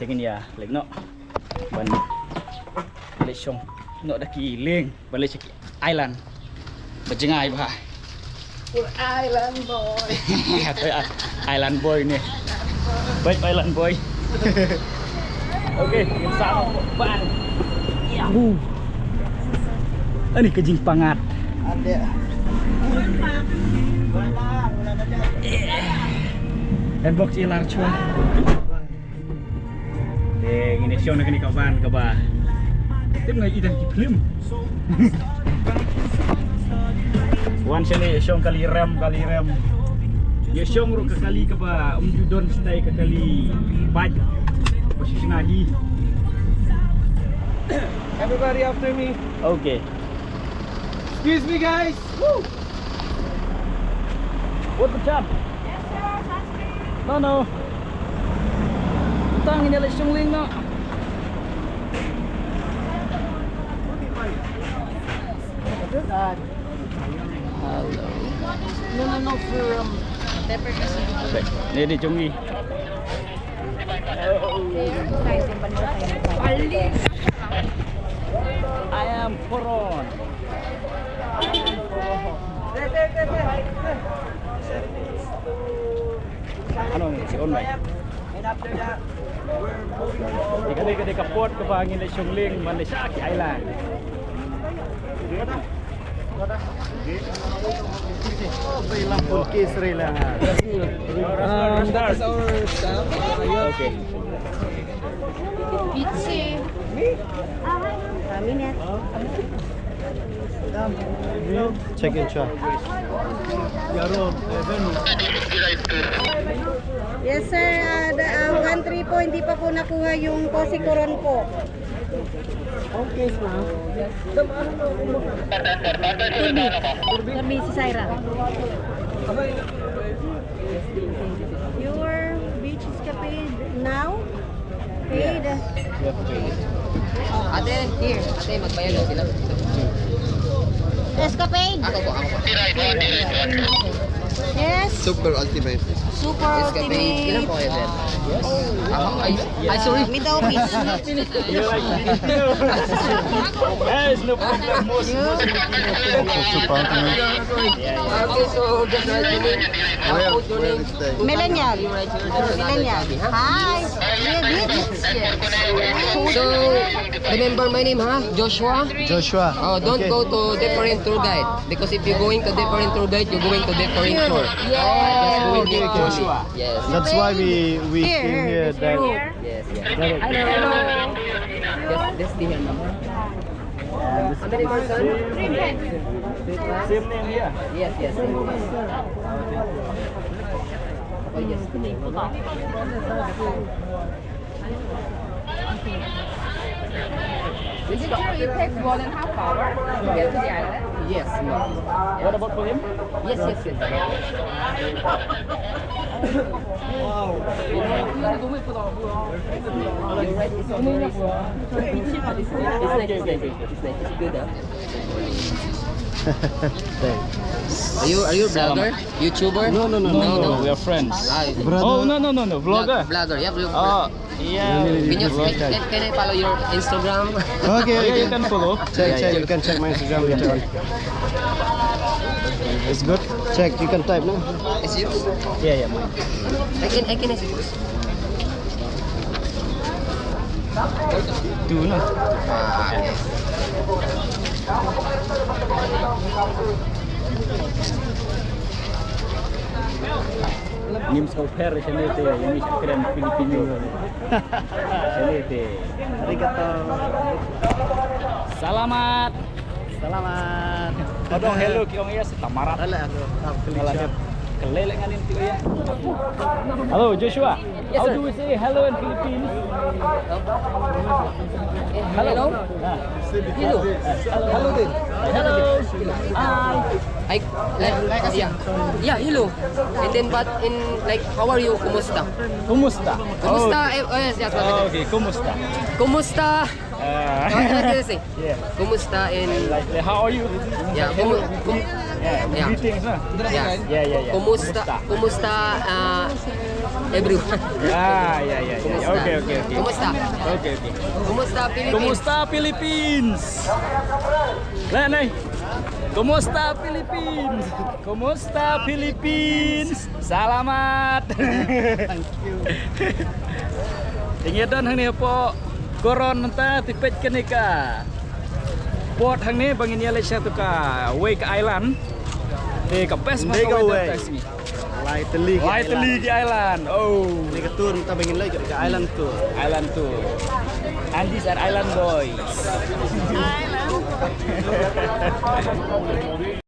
tingin ya like no ban balik syong no dah kiling balik sa island bajengay ba island boy island boy nih baik island boy oke sama ban ya ini kejing pangat ada Headbox ilar cuy. Ini show nak ni kawan kaba. Tim ngai idan ki film. Wan sini show kali rem. Ya show ru ke kali kaba judon stay ke kali baj. Posisi lagi. Everybody after me. Okay. Excuse me guys. Woo. What the job? No. Tang ini lagi sungling no. Halo. No from Tepper kasi. Ini di Chungi. Ayam poron. Ano si online? And after that, we're moving forward. Ika kapot ke bangin na Sungling Malaysia Island. Ilang full case rin lang. That's our staff. Okay. Pizza. Minute. Check in siya. Yes sir, 1-3 po, hindi pa po nakuha yung Cosi Coron po. Okay, ma'am. Sabi si Syra. Your beach is paid now? Paid? Ate, here. Ate, magbayad daw sila. Escapade? Ako po. Yes. Super ultimate. Super Escapade. Ilan po ultimate. kayo, sir? Ay, sorry. With the office. You like it? Yes, no problem. Super ultimate. Okay, so just write your name. Put your name. Millennial. You write your Millennial. Hi. So, remember my name, ha? Joshua? Joshua. Oh, don't go to different tour guide. Because if you're going to different tour guide, you're going to different tour. Just go with Joshua. Yes. That's why we came here. That Yes. Hello. Just the hand. How many person? Same name here. Yes. Oh, yes. Is it true it takes 1.5 hours to get to the island? Yes, ma'am. What about for him? Yes. Okay. It's good, Are you a vlogger? YouTuber? No, we are friends. Oh, no. Vlogger. Vlogger, yeah, vlogger. Oh, yeah. Can I follow your Instagram? Okay, you can follow. check. You can check my Instagram later on. It's good. Check. You can type, no? Is yours? Yeah, mine. I can see yours. Two, no? Nims kau per sini te, ini keren Filipino. Sini te. Arigato. Selamat. Odong hello kiong iya sa tamarat. Felicia. Kelelek nganin ti iya. Hello Joshua. Yes, How sir. do we say hello in Philippines? Hello? Hello din. Hi. Yeah, hello. And then but in like how are you? Kumusta? Kumusta? Kumusta? Oh, yes, yes. Okay, kumusta? Kumusta? What do you say? Yeah. Kumusta in Like how are you? yeah, Yeah, Yeah. greetings, huh? yeah. Yeah. Kumusta everyone? Yeah. Kumusta? Okay. Kumusta? Okay. Kumusta Philippines? Kumusta Philippines? Nay. Kumusta Philippines? Kumusta Philippines? Salamat. Thank you. Tinggal dan hang ni po koron nanta tipet kenika. Port hang ni bangin yale siya to ka Wake Island. Di ka best man ka way. Light League Island. Oh, Ini ke tour kita pengen lagi ke island tour. Island tour. And these are Island boys.